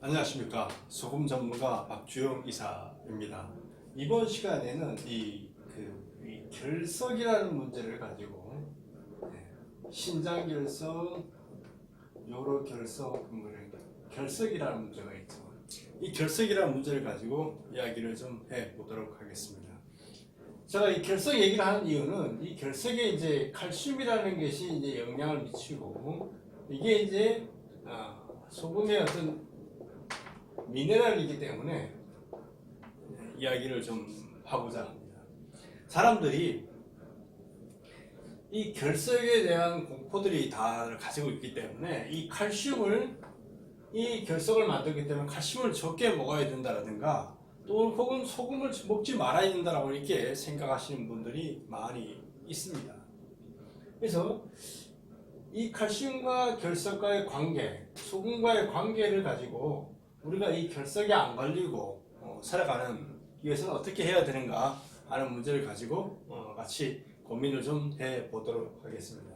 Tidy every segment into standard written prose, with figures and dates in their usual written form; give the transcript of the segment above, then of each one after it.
안녕하십니까. 소금 전문가 박주영 이사입니다. 이번 시간에는 이 결석이라는 문제를 가지고 신장결석, 요로결석, 결석이라는 문제가 있죠. 이 결석이라는 문제를 가지고 이야기를 좀 해보도록 하겠습니다. 제가 이 결석 얘기를 하는 이유는 이 결석에 이제 칼슘이라는 것이 이제 영향을 미치고 이게 이제 소금의 어떤 미네랄이기 때문에 이야기를 좀 하고자 합니다. 사람들이 이 결석에 대한 공포들이 다 가지고 있기 때문에 이 칼슘을 이 결석을 만들기 때문에 칼슘을 적게 먹어야 된다라든가 또 혹은 소금을 먹지 말아야 된다라고 이렇게 생각하시는 분들이 많이 있습니다. 그래서 이 칼슘과 결석과의 관계, 소금과의 관계를 가지고 우리가 이 결석에 안 걸리고 살아가는 위해서는 어떻게 해야 되는가 하는 문제를 가지고 같이 고민을 좀 해보도록 하겠습니다.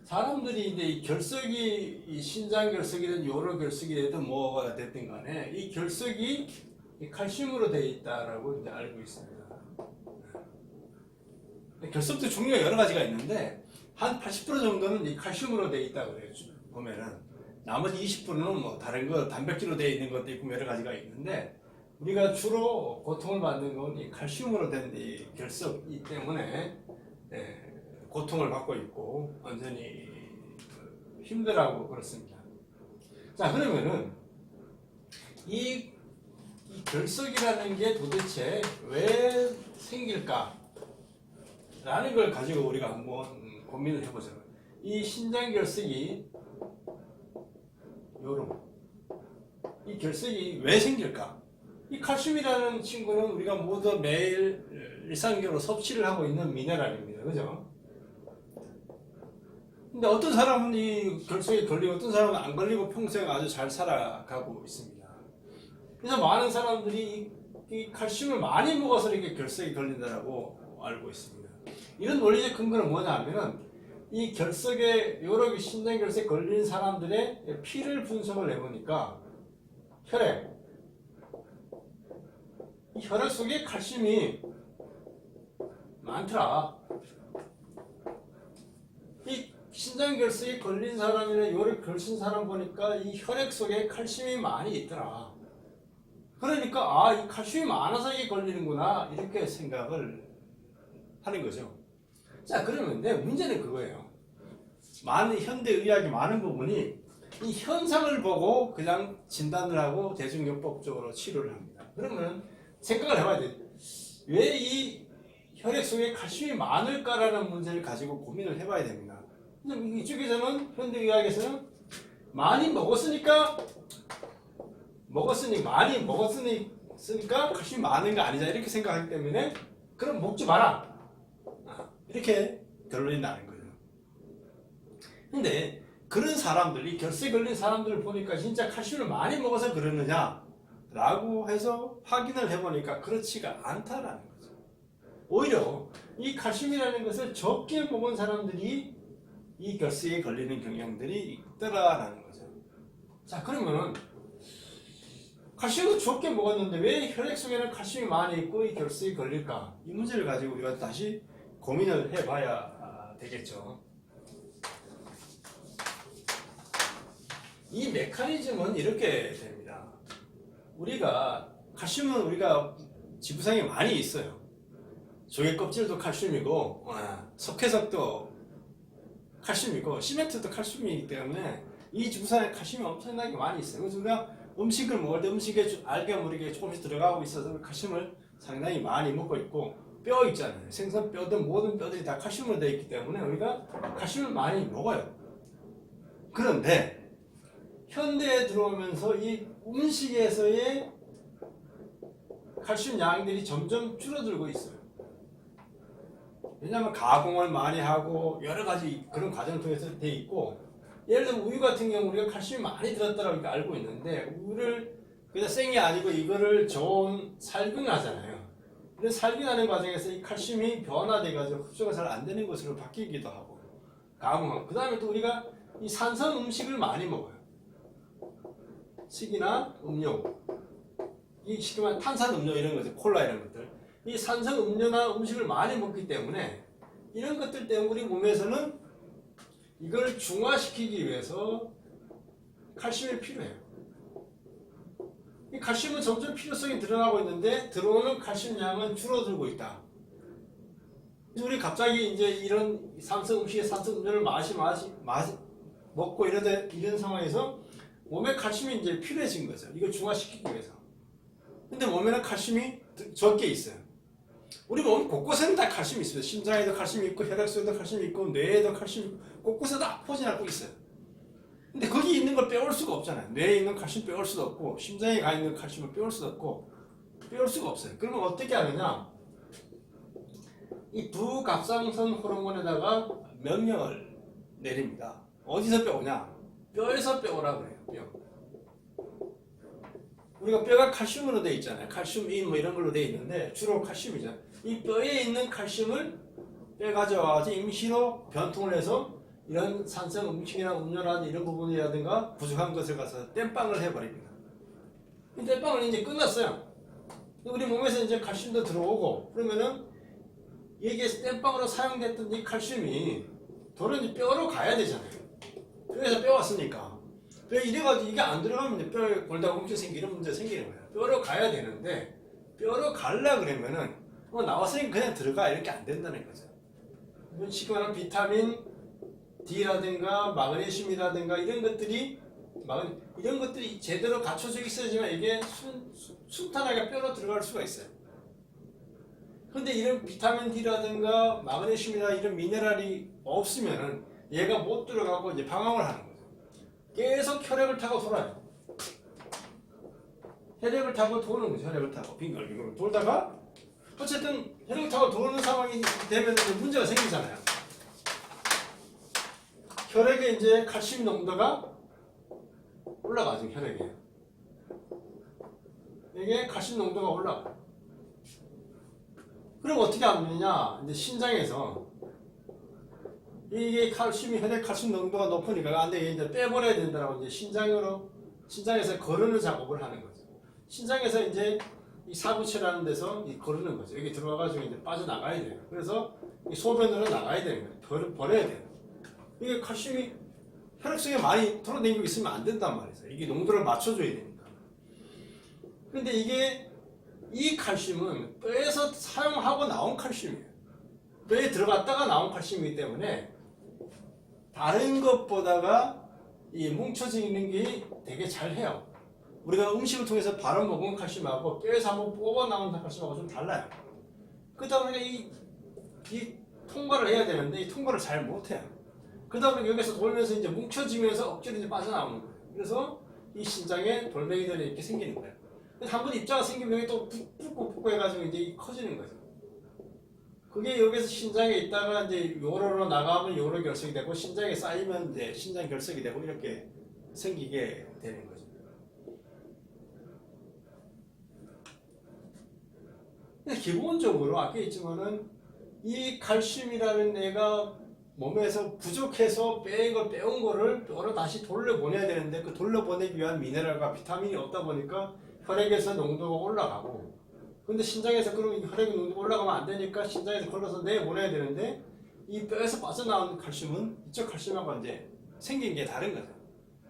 사람들이 이제 이 결석이 이 신장 결석이든 요로 결석이 되든 뭐가 됐든 간에 이 결석이 이 칼슘으로 되어 있다라고 이제 알고 있습니다. 결석도 종류가 여러 가지가 있는데 한 80% 정도는 이 칼슘으로 되어 있다고 그래요. 보면은 나머지 20%는 뭐 다른 거 단백질로 되어 있는 것도 있고 여러 가지가 있는데 우리가 주로 고통을 받는 건 이 칼슘으로 된 이 결석이기 때문에 고통을 받고 있고 완전히 힘들어하고 그렇습니다. 자, 그러면은 이 결석이라는 게 도대체 왜 생길까? 라는 걸 가지고 우리가 한번 고민을 해보죠. 이 신장결석이 이 결석이 왜 생길까? 이 칼슘이라는 친구는 우리가 모두 매일 일상적으로 섭취를 하고 있는 미네랄입니다. 그죠? 근데 어떤 사람은 이 결석에 걸리고 어떤 사람은 안 걸리고 평생 아주 잘 살아가고 있습니다. 그래서 많은 사람들이 이 칼슘을 많이 먹어서 이렇게 결석에 걸린다고 알고 있습니다. 이런 원리적 근거는 뭐냐 하면은 이 결석에 여러 신장결석에 걸린 사람들의 피를 분석을 해보니까 이 혈액 속에 칼슘이 많더라. 이 신장결석에 걸린 사람이나 요로 걸린 사람 보니까 이 혈액 속에 칼슘이 많이 있더라. 그러니까 이 칼슘이 많아서 이게 걸리는구나 이렇게 생각을 하는 거죠. 자, 그러면 문제는 그거예요. 현대의학의 많은 부분이 이 현상을 보고 그냥 진단을 하고 대중요법적으로 치료를 합니다. 그러면 생각을 해봐야 돼. 왜 이 혈액 속에 칼슘이 많을까라는 문제를 가지고 고민을 해봐야 됩니다. 이쪽에서는 현대의학에서는 많이 먹었으니까 칼슘이 많은 거 아니냐 이렇게 생각하기 때문에 그럼 먹지 마라 이렇게 결론이 나는 거예요. 근데 그런 사람들이 결석에 걸린 사람들을 보니까 진짜 칼슘을 많이 먹어서 그러느냐 라고 해서 확인을 해보니까 그렇지가 않다라는 거죠. 오히려 이 칼슘이라는 것을 적게 먹은 사람들이 이 결석에 걸리는 경향들이 있더라라는 거죠. 자, 그러면은 칼슘을 적게 먹었는데 왜 혈액 속에는 칼슘이 많이 있고 이 결석에 걸릴까? 이 문제를 가지고 우리가 다시 고민을 해봐야 되겠죠. 이 메커니즘은 이렇게 됩니다. 칼슘은 우리가 지구상에 많이 있어요. 조개 껍질도 칼슘이고, 석회석도 칼슘이고, 시멘트도 칼슘이기 때문에 이 지구상에 칼슘이 엄청나게 많이 있어요. 그래서 우리가 음식을 먹을 때 음식에 알게 모르게 조금씩 들어가고 있어서 칼슘을 상당히 많이 먹고 있고, 뼈 있잖아요. 생선 뼈든 모든 뼈들이 다 칼슘으로 되어 있기 때문에 우리가 칼슘을 많이 먹어요. 그런데 현대에 들어오면서 이 음식에서의 칼슘 양들이 점점 줄어들고 있어요. 왜냐하면 가공을 많이 하고 여러 가지 그런 과정을 통해서 돼 있고, 예를 들면 우유 같은 경우 우리가 칼슘이 많이 들었다고 알고 있는데 우유를 그냥 생이 아니고 이거를 저온 살균하잖아요. 근데 살균하는 과정에서 이 칼슘이 변화돼가지고 흡수가 잘 안 되는 것으로 바뀌기도 하고 가공하고, 그 다음에 또 우리가 이 산성 음식을 많이 먹어요. 식이나 음료, 이 쉽게 말하면 탄산음료 이런 것들, 콜라 이런 것들, 이 산성 음료나 음식을 많이 먹기 때문에 이런 것들 때문에 우리 몸에서는 이걸 중화시키기 위해서 칼슘이 필요해요. 이 칼슘은 점점 필요성이 드러나고 있는데 들어오는 칼슘 양은 줄어들고 있다. 우리 갑자기 이제 이런 산성 음식에 산성 음료를 먹고 이런 상황에서 몸에 칼슘이 이제 필요해진 거죠. 이걸 중화시키기 위해서. 근데 몸에는 칼슘이 적게 있어요. 우리 몸 곳곳에는 다 칼슘이 있어요. 심장에도 칼슘이 있고 혈액속에도 칼슘이 있고 뇌에도 칼슘이 있고 곳곳에 다 포진하고 있어요. 근데 거기 있는 걸 빼올 수가 없잖아요. 뇌에 있는 칼슘 빼올 수도 없고 심장에 가 있는 칼슘을 빼올 수도 없고 빼올 수가 없어요. 그러면 어떻게 하느냐? 이 부갑상선 호르몬에다가 명령을 내립니다. 어디서 빼오냐? 뼈에서 빼오라 그래요. 뼈. 우리가 뼈가 칼슘으로 되어 있잖아요. 칼슘인 뭐 이런 걸로 되어 있는데 주로 칼슘이죠. 이 뼈에 있는 칼슘을 빼가져와서 임시로 변통을 해서 이런 산성 음식이나 음료라든지 이런 부분이라든가 부족한 것을 가서 땜빵을 해버립니다. 이 땜빵은 이제 끝났어요. 우리 몸에서 이제 칼슘도 들어오고 그러면은 이게 땜빵으로 사용됐던 이 칼슘이 돌은 이제 뼈로 가야 되잖아요. 뼈에서 빼왔으니까. 이래가지고 이게 안 들어가면 이제 뼈에 골다가 뭉쳐 생기는 이런 문제가 생기는 거예요. 뼈로 가야 되는데 뼈로 가려 그러면은 나왔으니까 그냥 들어가 이렇게 안 된다는 거죠. 쉽게 말하면 비타민 D라든가 마그네슘이라든가 이런 것들이 제대로 갖춰져 있어야지만 이게 순탄하게 뼈로 들어갈 수가 있어요. 근데 이런 비타민 D라든가 마그네슘이나 이런 미네랄이 없으면은 얘가 못 들어가고 이제 방황을 하는 거죠. 계속 혈액을 타고 돌아요. 혈액을 타고 도는 거죠. 혈액을 타고 빙글빙글 돌다가 어쨌든 혈액을 타고 도는 상황이 되면 문제가 생기잖아요. 혈액에 이제 칼슘 농도가 올라가죠. 혈액에 이게 칼슘 농도가 올라가요. 그럼 어떻게 하느냐? 이제 신장에서 이게 혈액 칼슘 농도가 높으니까 안 돼. 이제 빼버려야 된다라고 이제 신장에서 거르는 작업을 하는 거죠. 신장에서 이제 이 사구체라는 데서 거르는 거죠. 여기 들어와가지고 이제 빠져나가야 돼요. 그래서 이 소변으로 나가야 되는 거예요. 버려야 돼요. 이게 칼슘이 혈액 속에 많이 돌아다니고 있으면 안 된단 말이죠. 이게 농도를 맞춰줘야 되니까. 근데 이 칼슘은 뼈에서 사용하고 나온 칼슘이에요. 뼈에 들어갔다가 나온 칼슘이기 때문에 다른 것보다가 이 뭉쳐지는 게 되게 잘해요. 우리가 음식을 통해서 바로 먹은 칼슘하고 뼈에서 한번 뽑아 나온 칼슘하고 좀 달라요. 그러다 보니까 이 통과를 해야 되는데 이 통과를 잘 못해요. 그러다 보니까 여기서 돌면서 이제 뭉쳐지면서 억지로 이제 빠져나오는 거예요. 그래서 이 신장에 돌멩이들이 이렇게 생기는 거예요. 한번 입자가 생기면 여기 또 붓고 해가지고 이제 커지는 거죠. 그게 여기서 신장에 있다가 이제 요로로 나가면 요로 결석이 되고 신장에 쌓이면 이제 신장 결석이 되고 이렇게 생기게 되는 거죠. 근데 기본적으로 아까 있지만은 이 칼슘이라는 애가 몸에서 부족해서 빼온 거를 뼈로 다시 돌려보내야 되는데 그 돌려보내기 위한 미네랄과 비타민이 없다 보니까 혈액에서 농도가 올라가고 근데 신장에서 그러면 혈액 농도가 올라가면 안 되니까 신장에서 걸러서 내보내야 되는데 이 뼈에서 빠져나온 칼슘은 이쪽 칼슘하고 이제 생긴 게 다른 거죠.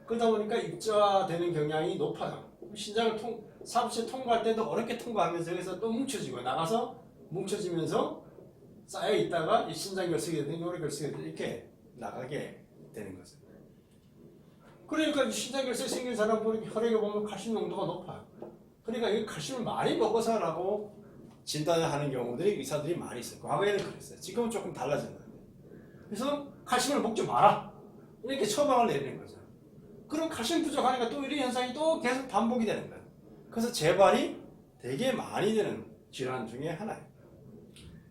그러다 보니까 입자되는 경향이 높아요. 신장을 사부체 통과할 때도 어렵게 통과하면서 여기서 또 뭉쳐지고 나가서 뭉쳐지면서 쌓여 있다가 이 신장 결석이 되든 혈액 결석이 되든 이렇게 나가게 되는 거죠. 그러니까 신장 결석이 생긴 사람 보니까 혈액에 보면 칼슘 농도가 높아요. 그러니까 이 칼슘을 많이 먹어서라고 진단을 하는 경우들이 의사들이 많이 있어요. 과거에는 그랬어요. 지금은 조금 달라졌는데. 그래서 칼슘을 먹지 마라. 이렇게 처방을 내리는 거죠. 그럼 칼슘 부족하니까 또 이런 현상이 또 계속 반복이 되는 거예요. 그래서 재발이 되게 많이 되는 질환 중에 하나예요.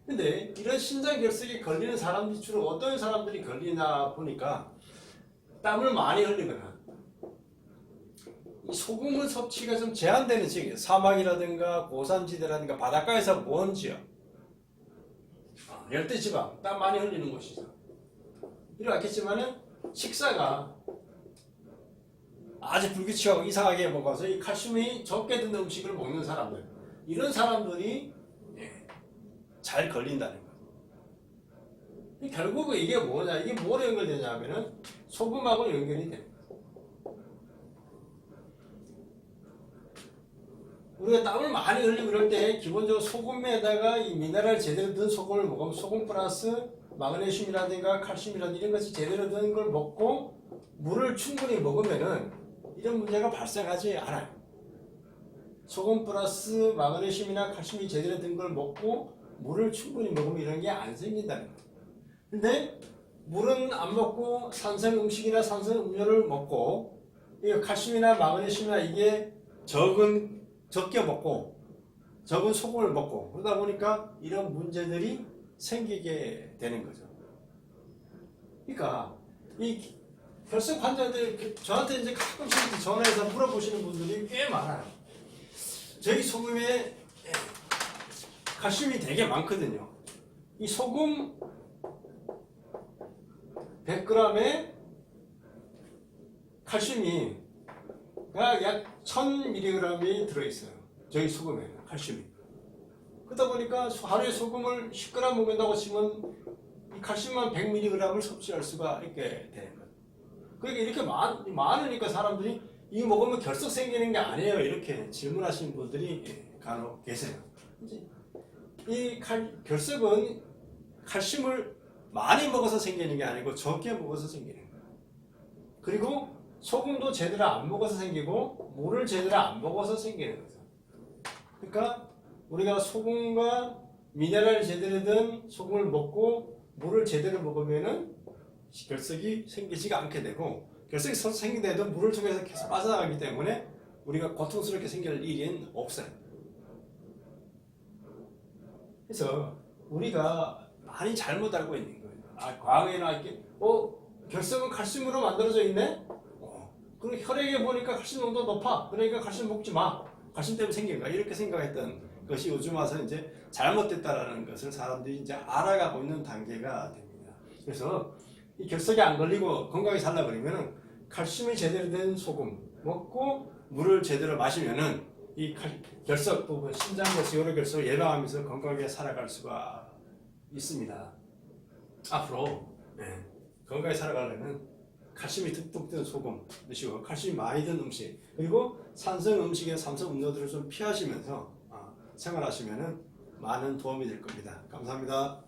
근데 이런 신장 결석이 걸리는 사람들이 주로 어떤 사람들이 걸리나 보니까 땀을 많이 흘리거나 이 소금물 섭취가 좀 제한되는 지역이에요. 사막이라든가 고산지대라든가 바닷가에서 먼 지역, 열대지방, 땀 많이 흘리는 곳이죠. 이렇겠지만은 식사가 아주 불규칙하고 이상하게 먹어서 이 칼슘이 적게 든 음식을 먹는 사람들, 이런 사람들이 잘 걸린다는 거예요. 결국은 이게 뭐냐, 이게 뭐로 연결되냐 하면은 소금하고 연결이 됩니다. 우리가 땀을 많이 흘리고 그럴 때 기본적으로 소금에다가 이 미네랄 제대로 든 소금을 먹으면 소금 플러스 마그네슘이라든가 칼슘이라든가 이런 것이 제대로 든 걸 먹고 물을 충분히 먹으면은 이런 문제가 발생하지 않아요. 소금 플러스 마그네슘이나 칼슘이 제대로 든 걸 먹고 물을 충분히 먹으면 이런 게 안 생긴다는 거예요. 근데 물은 안 먹고 산성 음식이나 산성 음료를 먹고 이 칼슘이나 마그네슘이나 이게 적게 먹고 적은 소금을 먹고 그러다 보니까 이런 문제들이 생기게 되는 거죠. 그러니까 이 결석 환자들 저한테 이제 가끔씩 전화해서 물어보시는 분들이 꽤 많아요. 저희 소금에 칼슘이 되게 많거든요. 이 소금 100g에 칼슘이 약 1000mg이 들어있어요. 저희 소금에는 칼슘이. 그러다 보니까 하루에 소금을 10g 먹는다고 치면 이 칼슘만 100mg을 섭취할 수가 있게 되는 거예요. 그러니까 이렇게 많으니까 사람들이 이거 먹으면 결석 생기는 게 아니에요. 이렇게 질문하시는 분들이 간혹 계세요. 이 결석은 칼슘을 많이 먹어서 생기는 게 아니고 적게 먹어서 생기는 거예요. 그리고 소금도 제대로 안 먹어서 생기고 물을 제대로 안 먹어서 생기는 거죠. 그러니까 우리가 소금과 미네랄이 제대로 된 소금을 먹고 물을 제대로 먹으면은 결석이 생기지가 않게 되고 결석이 생기더라도 물을 통해서 계속 빠져나가기 때문에 우리가 고통스럽게 생길 일은 없어요. 그래서 우리가 많이 잘못 알고 있는 거예요. 과거에는 이렇게 결석은 칼슘으로 만들어져 있네? 그리고 혈액에 보니까 칼슘 농도 높아. 그러니까 칼슘 먹지 마. 칼슘 때문에 생긴 거야. 이렇게 생각했던 것이 요즘 와서 이제 잘못됐다라는 것을 사람들이 이제 알아가고 있는 단계가 됩니다. 그래서 이 결석이 안 걸리고 건강하게 살려고 그러면은 칼슘이 제대로 된 소금 먹고 물을 제대로 마시면은 이 결석 부분, 신장결석, 요로결석을 예방하면서 건강하게 살아갈 수가 있습니다. 앞으로 건강하게 살아가려면 칼슘이 듬뿍 든 소금 드시고 칼슘이 많이 든 음식 그리고 산성 음식에 산성 음료들을 좀 피하시면서 생활하시면은 많은 도움이 될 겁니다. 감사합니다.